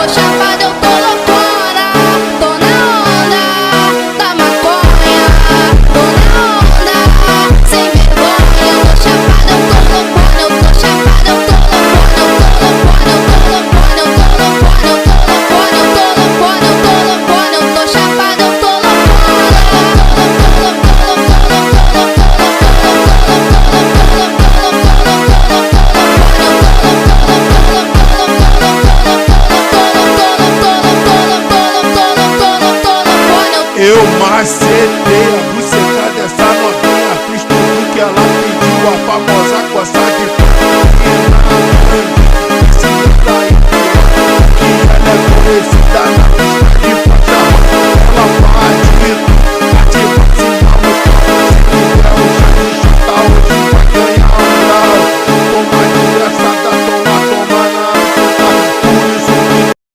chapada, eu tô loucona. Tô na onda da maconha. Tô na onda, sem vergonha. Eu tô chapada, eu tô loucona. Eu tô chapada, eu tô loucona. Eu tô loucona, eu tô loucona. Eu tô loucona, eu tô loucona. Eu tô loucona, eu tô loucona. Eu tô chapada, eu tô loucona. Eu macetei.